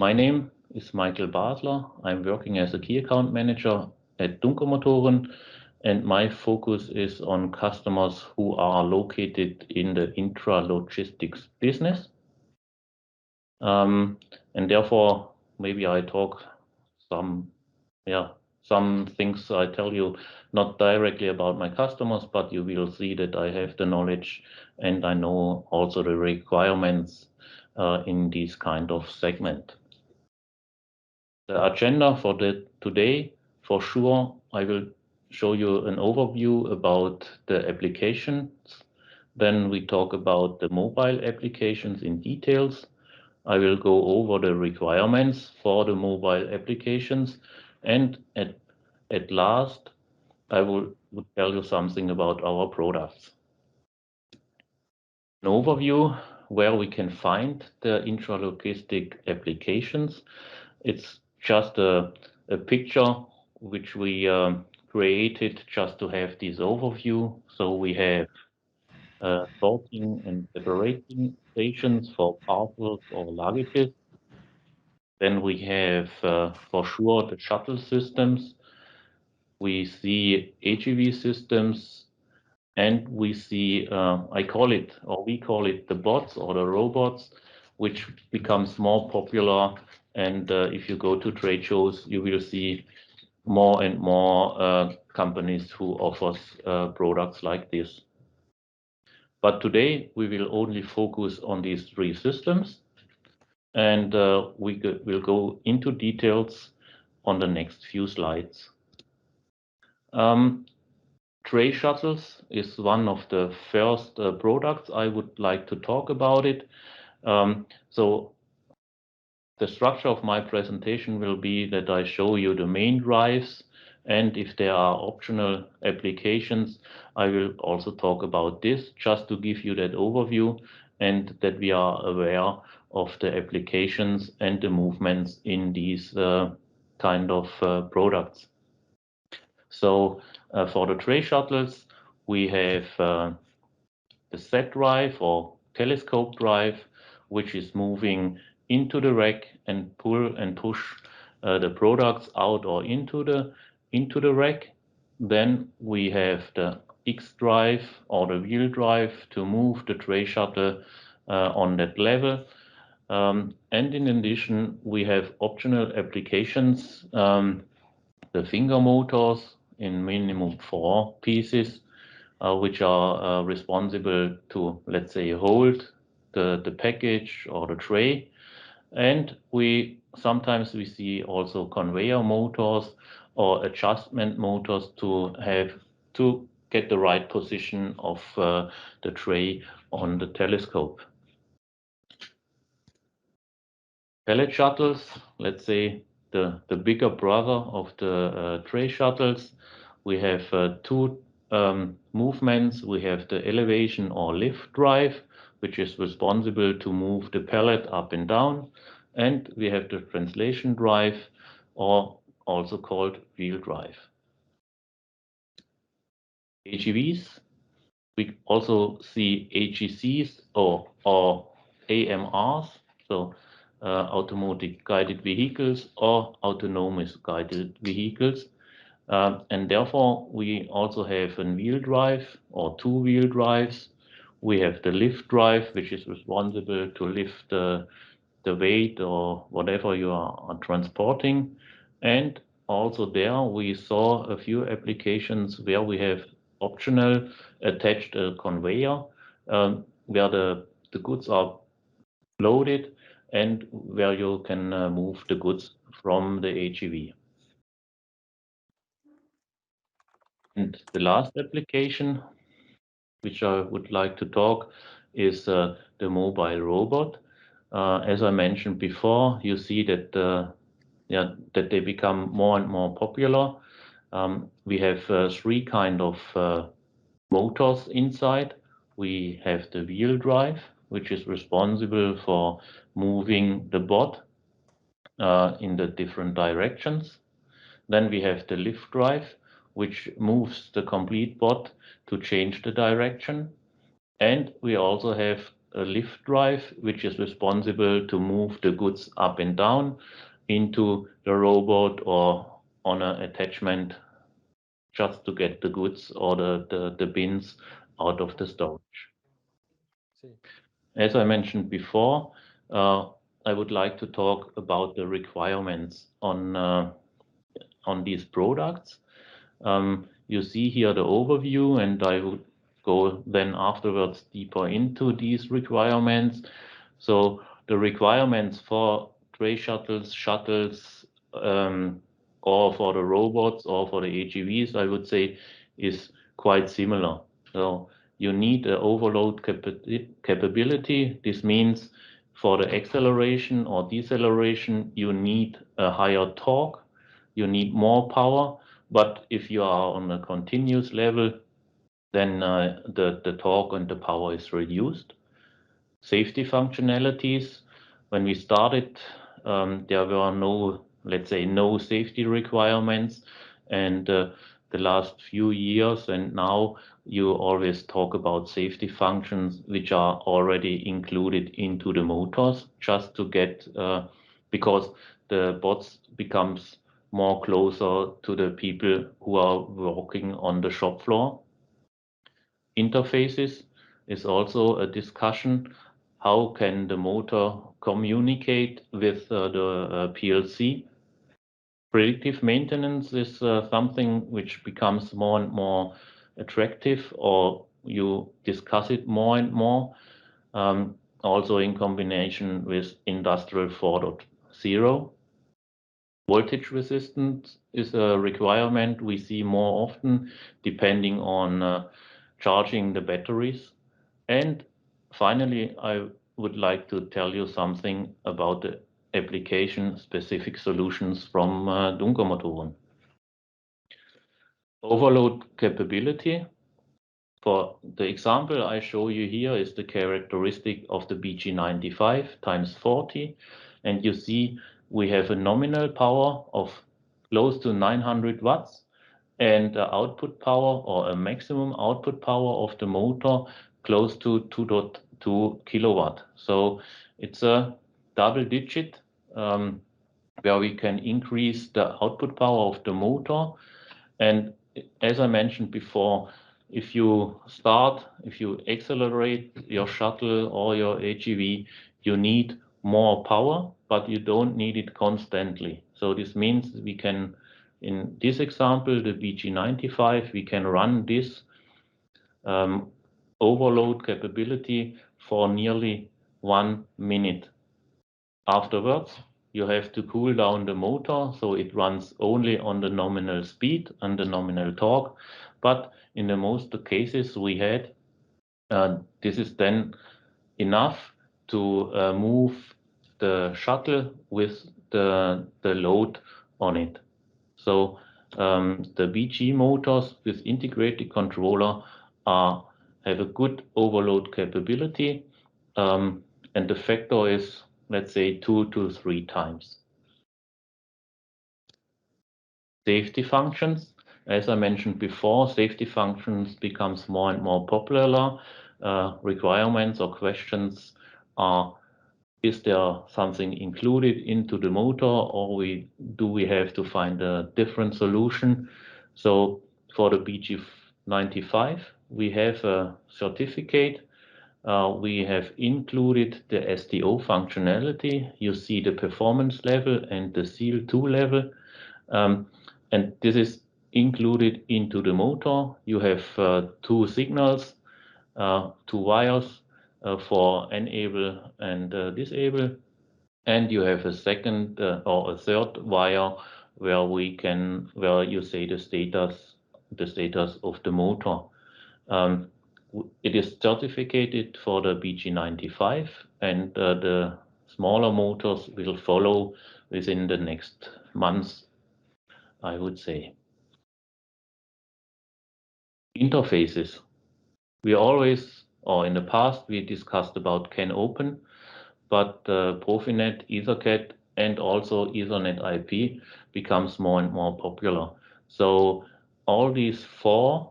My name is Michael Basler. I'm working as a key account manager at Dunkermotoren, and my focus is on customers who are located in the intralogistics business. And therefore, maybe I talk some things I tell you not directly about my customers, but you will see that I have the knowledge and I know also the requirements in this kind of segment. The agenda for today, for sure, I will show you an overview about the applications. Then we talk about the mobile applications in details. I will go over the requirements for the mobile applications, and at last, I will tell you something about our products. An overview where we can find the intralogistic applications. It's just a picture which we created just to have this overview. So we have sorting and separating stations for parcels or luggages. Then we have for sure the shuttle systems. We see AGV systems, and we see we call it the bots or the robots, which becomes more popular. And if you go to trade shows, you will see more and more companies who offers products like this. But today we will only focus on these three systems, and we will go into details on the next few slides. Tray shuttles is one of the first products I would like to talk about it. So the structure of my presentation will be that I show you the main drives, and if there are optional applications, I will also talk about this just to give you that overview and that we are aware of the applications and the movements in these kind of products. So for the tray shuttles, we have the set drive or telescope drive, which is moving into the rack and pull and push the products out or into the rack. Then we have the X drive or the wheel drive to move the tray shuttle on that level. And in addition, we have optional applications, the finger motors in minimum 4 pieces, which are responsible to, let's say, hold the package or the tray. And sometimes we see also conveyor motors or adjustment motors to get the right position of the tray on the telescope. Pellet shuttles, let's say the bigger brother of the tray shuttles. We have two movements. We have the elevation or lift drive, which is responsible to move the pallet up and down. And we have the translation drive, or also called wheel drive. AGVs, we also see AGCs or AMRs, so automatic guided vehicles or autonomous guided vehicles. And therefore, we also have a wheel drive or two wheel drives. We have the lift drive, which is responsible to lift the weight or whatever you are transporting. And also there we saw a few applications where we have optional attached conveyor where the goods are loaded and where you can move the goods from the AGV. And the last application, which I would like to talk, is the mobile robot. As I mentioned before, you see that that they become more and more popular. We have three kind of motors inside. We have the wheel drive, which is responsible for moving the bot in the different directions. Then we have the lift drive, which moves the complete bot to change the direction. And we also have a lift drive, which is responsible to move the goods up and down into the robot or on an attachment just to get the goods or the bins out of the storage. As I mentioned before, I would like to talk about the requirements on these products. You see here the overview, and I would go then afterwards deeper into these requirements. So the requirements for tray shuttles, or for the robots or for the AGVs, I would say, is quite similar. So you need an overload capability. This means for the acceleration or deceleration, you need a higher torque, you need more power. But if you are on a continuous level, then the torque and the power is reduced. Safety functionalities. When we started, there were no, let's say, no safety requirements. And the last few years and now you always talk about safety functions which are already included into the motors just to get, because the bots becomes more closer to the people who are working on the shop floor. Interfaces is also a discussion. How can the motor communicate with the PLC? Predictive maintenance is something which becomes more and more attractive, or you discuss it more and more, also in combination with Industrial 4.0. Voltage resistance is a requirement we see more often depending on charging the batteries. And finally, I would like to tell you something about the application-specific solutions from Dunkermotoren. Overload capability. For the example I show you here is the characteristic of the BG95 times 40. And you see we have a nominal power of close to 900 watts and the output power or a maximum output power of the motor close to 2.2 kilowatt. So it's a double digit where we can increase the output power of the motor. And as I mentioned before, if you accelerate your shuttle or your AGV, you need more power, but you don't need it constantly. So this means we can, in this example, the BG95, we can run this overload capability for nearly 1 minute. Afterwards, you have to cool down the motor so it runs only on the nominal speed and the nominal torque. But in the most cases we had, this is then enough to move the shuttle with the load on it. So the BG motors with integrated controller have a good overload capability, and the factor is, let's say, 2 to 3 times. Safety functions. As I mentioned before, safety functions becomes more and more popular. Requirements or questions are, is there something included into the motor, or do we have to find a different solution? So for the BG95, we have a certificate. We have included the STO functionality. You see the performance level and the CO2 level. And this is included into the motor. You have 2 signals, 2 wires for enable and disable. And you have a second or a third wire where you say the status of the motor. It is certificated for the BG95, and the smaller motors will follow within the next months, I would say. Interfaces. We always, or in the past, we discussed about CAN open, but Profinet, EtherCAT, and also Ethernet IP becomes more and more popular. So all these 4,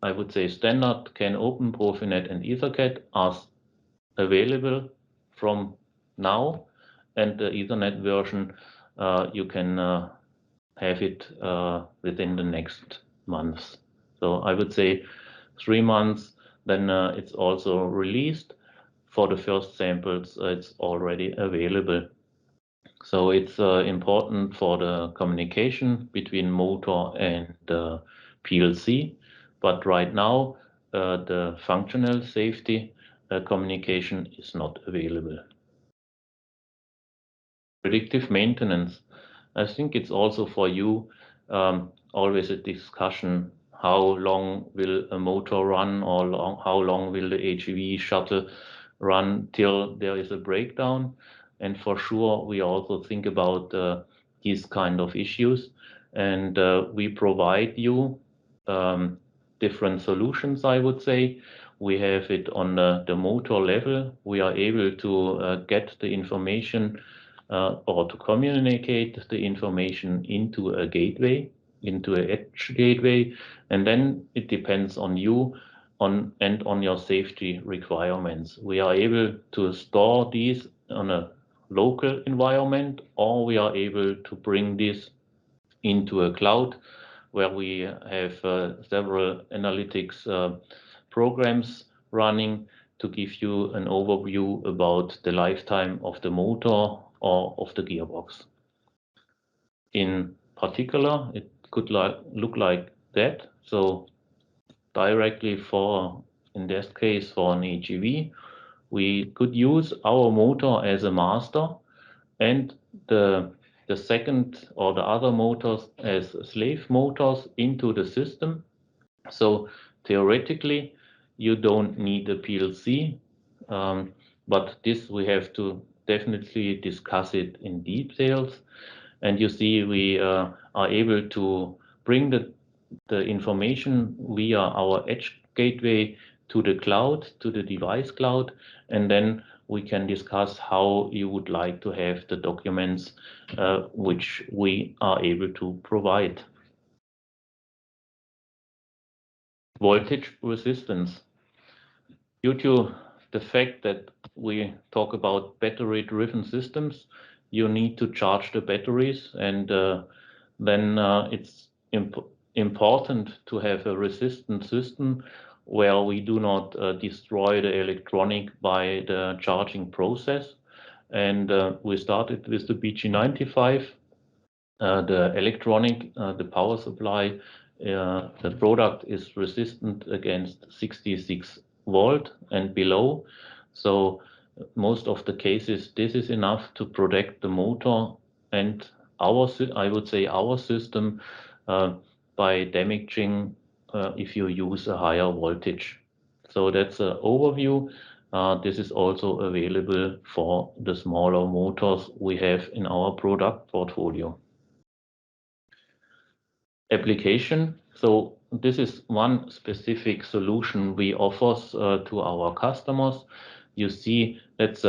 I would say, standard CAN open, Profinet, and EtherCAT are available from now, and the Ethernet version you can have it within the next months. So I would say 3 months, then it's also released. For the first samples, it's already available. So it's important for the communication between motor and PLC. But right now, the functional safety communication is not available. Predictive maintenance. I think it's also for you always a discussion. How long will a motor run, or how long will the HEV shuttle run till there is a breakdown? And for sure, we also think about these kind of issues, and we provide you different solutions, I would say. We have it on the motor level. We are able to get the information or to communicate the information into a gateway, into an edge gateway, and then it depends on you and on your safety requirements. We are able to store these on a local environment, or we are able to bring this into a cloud where we have several analytics programs running to give you an overview about the lifetime of the motor or of the gearbox. In particular, it could look like that. So directly in this case, for an HEV, we could use our motor as a master and the second or the other motors as slave motors into the system. So theoretically, you don't need a PLC, but this we have to definitely discuss it in details. And you see, we are able to bring the information via our edge gateway to the cloud, to the device cloud, and then we can discuss how you would like to have the documents which we are able to provide. Voltage resistance. Due to the fact that we talk about battery-driven systems, you need to charge the batteries, and then it's important to have a resistant system where we do not destroy the electronic by the charging process. And we started with the BG95, the electronic, the power supply. The product is resistant against 66 volt and below. So most of the cases, this is enough to protect the motor and I would say our system by damaging if you use a higher voltage. So that's an overview. This is also available for the smaller motors we have in our product portfolio. Application. So this is one specific solution we offer to our customers. You see, that's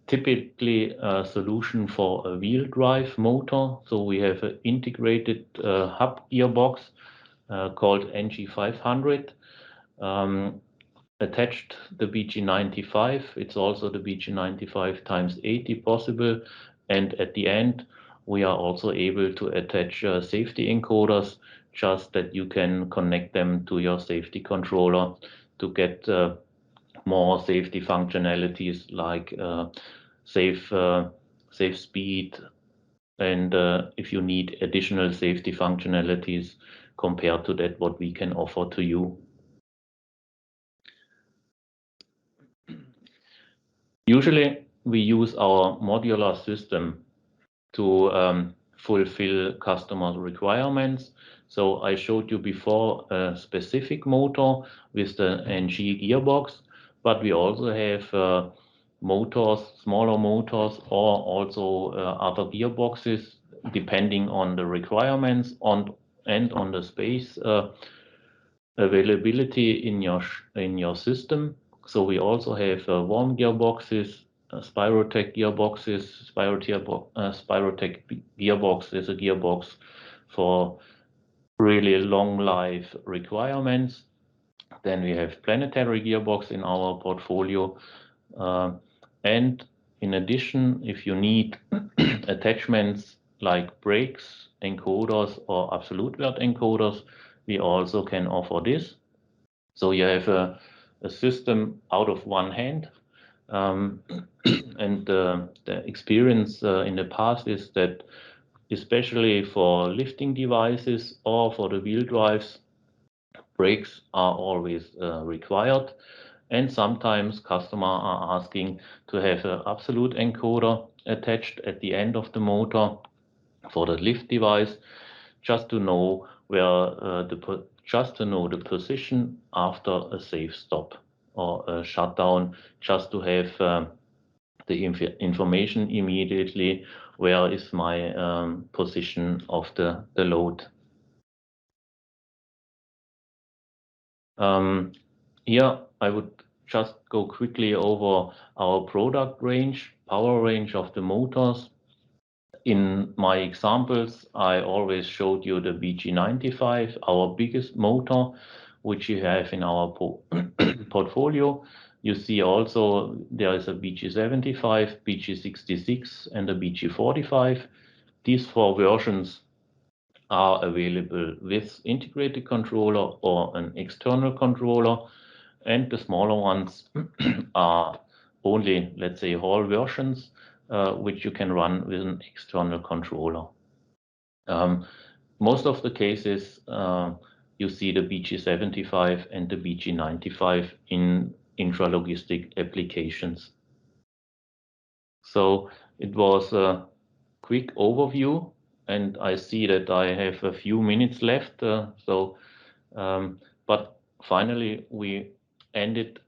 typically a solution for a wheel drive motor. So we have an integrated hub gearbox called NG500. Attached the BG95. It's also the BG95 times 80 possible. And at the end, we are also able to attach safety encoders, just that you can connect them to your safety controller to get more safety functionalities like safe speed, and if you need additional safety functionalities compared to that what we can offer to you. Usually we use our modular system to fulfill customer requirements. So I showed you before a specific motor with the NG gearbox, but we also have motors, smaller motors, or also other gearboxes, depending on the requirements and on the space availability in your system. So we also have warm gearboxes, Spirotech gearboxes. Spirotech gearbox is a gearbox for really long life requirements. Then we have planetary gearbox in our portfolio. And in addition, if you need attachments like brakes, encoders, or absolute wert encoders, we also can offer this. So you have a system out of one hand. And the experience in the past is that, especially for lifting devices or for the wheel drives, brakes are always required. And sometimes customers are asking to have an absolute encoder attached at the end of the motor for the lift device, just to know where just to know the position after a safe stop or a shutdown, just to have the information immediately where is my position of the load. Here I would just go quickly over our product range, power range of the motors. In my examples, I always showed you the BG95, our biggest motor, which you have in our portfolio. You see also there is a BG75, BG66, and a BG45. These four versions are available with integrated controller or an external controller, and the smaller ones are only, let's say, Hall versions, which you can run with an external controller. Most of the cases, you see the BG75 and the BG95 in intralogistic applications. So it was a quick overview, and I see that I have a few minutes left. But finally, we ended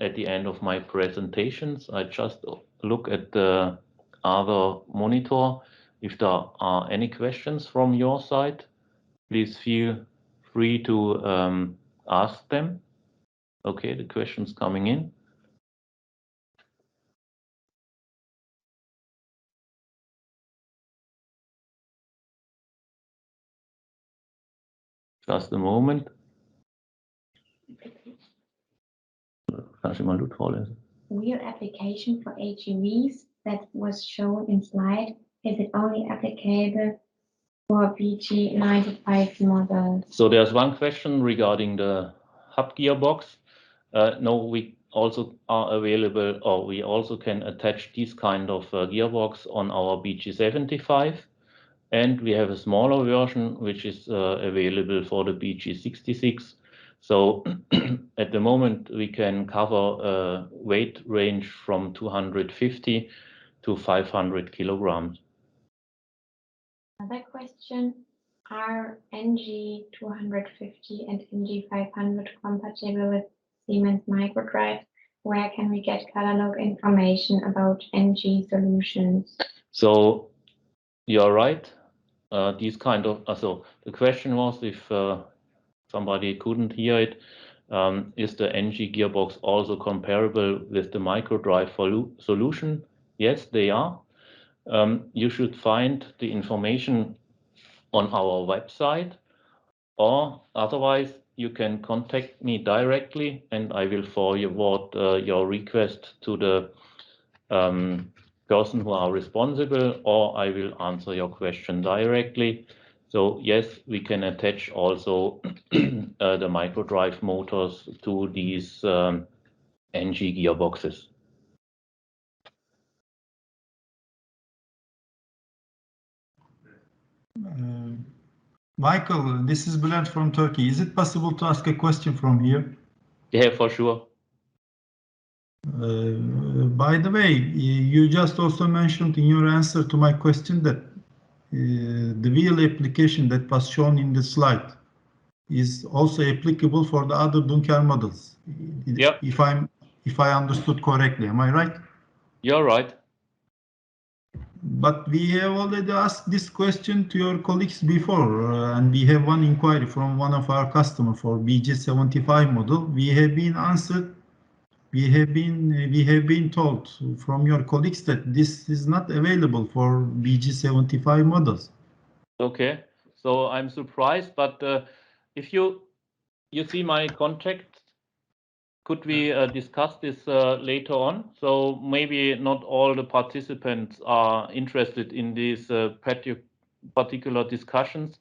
at the end of my presentations. I just look at the other monitor. If there are any questions from your side, please feel free to ask them. Okay, the questions coming in. Just a moment. Kannst du mal laut vorlesen? Real application for AGVs that was shown in slide, is it only applicable for BG95 models? So there's one question regarding the hub gearbox. No, we also are available, or we also can attach this kind of gearbox on our BG75. And we have a smaller version, which is available for the BG66. So at the moment, we can cover a weight range from 250 to 500 kilograms. Another question, are NG250 and NG500 compatible with Siemens microdrive? Where can we get catalog information about NG solutions? So you're right. These kind of, so the question was, if somebody couldn't hear it, is the NG gearbox also comparable with the microdrive solution? Yes, they are. You should find the information on our website, or otherwise you can contact me directly and I will forward your request to the person who are responsible, or I will answer your question directly. So yes, we can attach also the microdrive motors to these NG gearboxes. Michael, this is Bülent from Turkey. Is it possible to ask a question from here? Yeah, for sure. By the way, you just also mentioned in your answer to my question that the wheel application that was shown in the slide is also applicable for the other Dunkermotoren models. Yep. If I understood correctly, am I right? You're right. But we have already asked this question to your colleagues before, and we have one inquiry from one of our customers for BG75 model. We have been answered. We have been told from your colleagues that this is not available for BG75 models. Okay, so I'm surprised, but if you see my contact could we discuss this later on? So maybe not all the participants are interested in these particular discussions.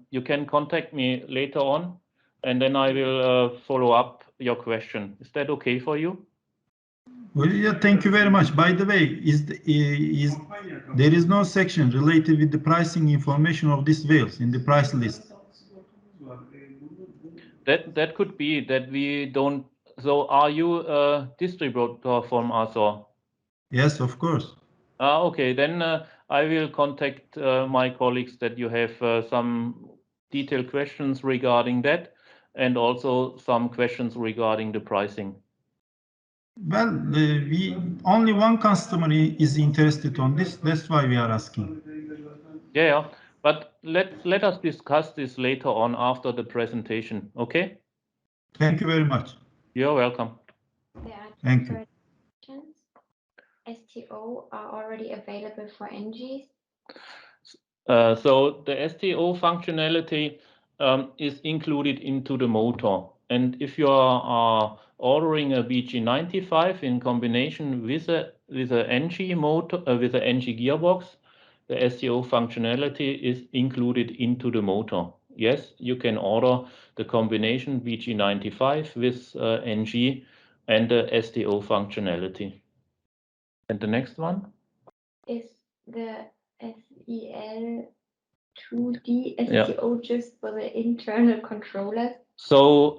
You can contact me later on, and then I will follow up your question. Is that okay for you? Well, yeah, thank you very much. By the way, there is no section related with the pricing information of these wheels in the price list? That could be that we don't. So are you a distributor from us or? Yes, of course. Okay, then I will contact my colleagues that you have some detailed questions regarding that, and also some questions regarding the pricing. Well, only one customer is interested on this. That's why we are asking. Yeah, but let us discuss this later on after the presentation. Okay? Thank you very much. You're welcome. Thank you. STO are already available for NGs. So the STO functionality is included into the motor. And if you are ordering a BG95 in combination with a NG motor, with a NG gearbox, the STO functionality is included into the motor. Yes, you can order the combination BG95 with NG and the STO functionality. And the next one is the SEL 2D STO just for the internal controllers? So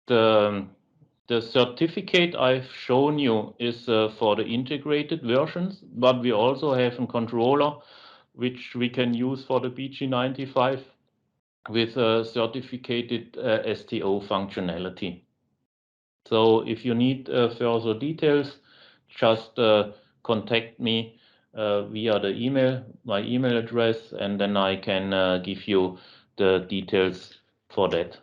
the certificate I've shown you is for the integrated versions, but we also have a controller which we can use for the BG95 with a certificated STO functionality. So if you need further details, just contact me via the email, my email address, and then I can give you the details for that.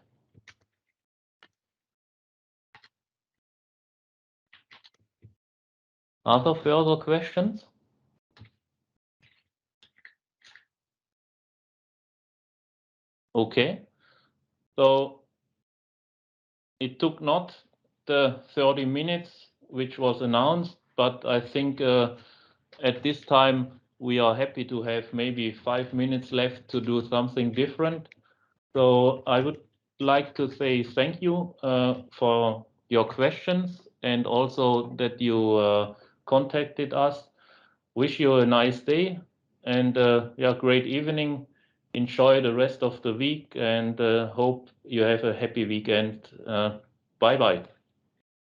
Other further questions? Okay, so it took not the 30 minutes which was announced, but I think at this time we are happy to have maybe 5 minutes left to do something different. So I would like to say thank you for your questions and also that you contacted us. Wish you a nice day and yeah, great evening. Enjoy the rest of the week and hope you have a happy weekend. Bye bye.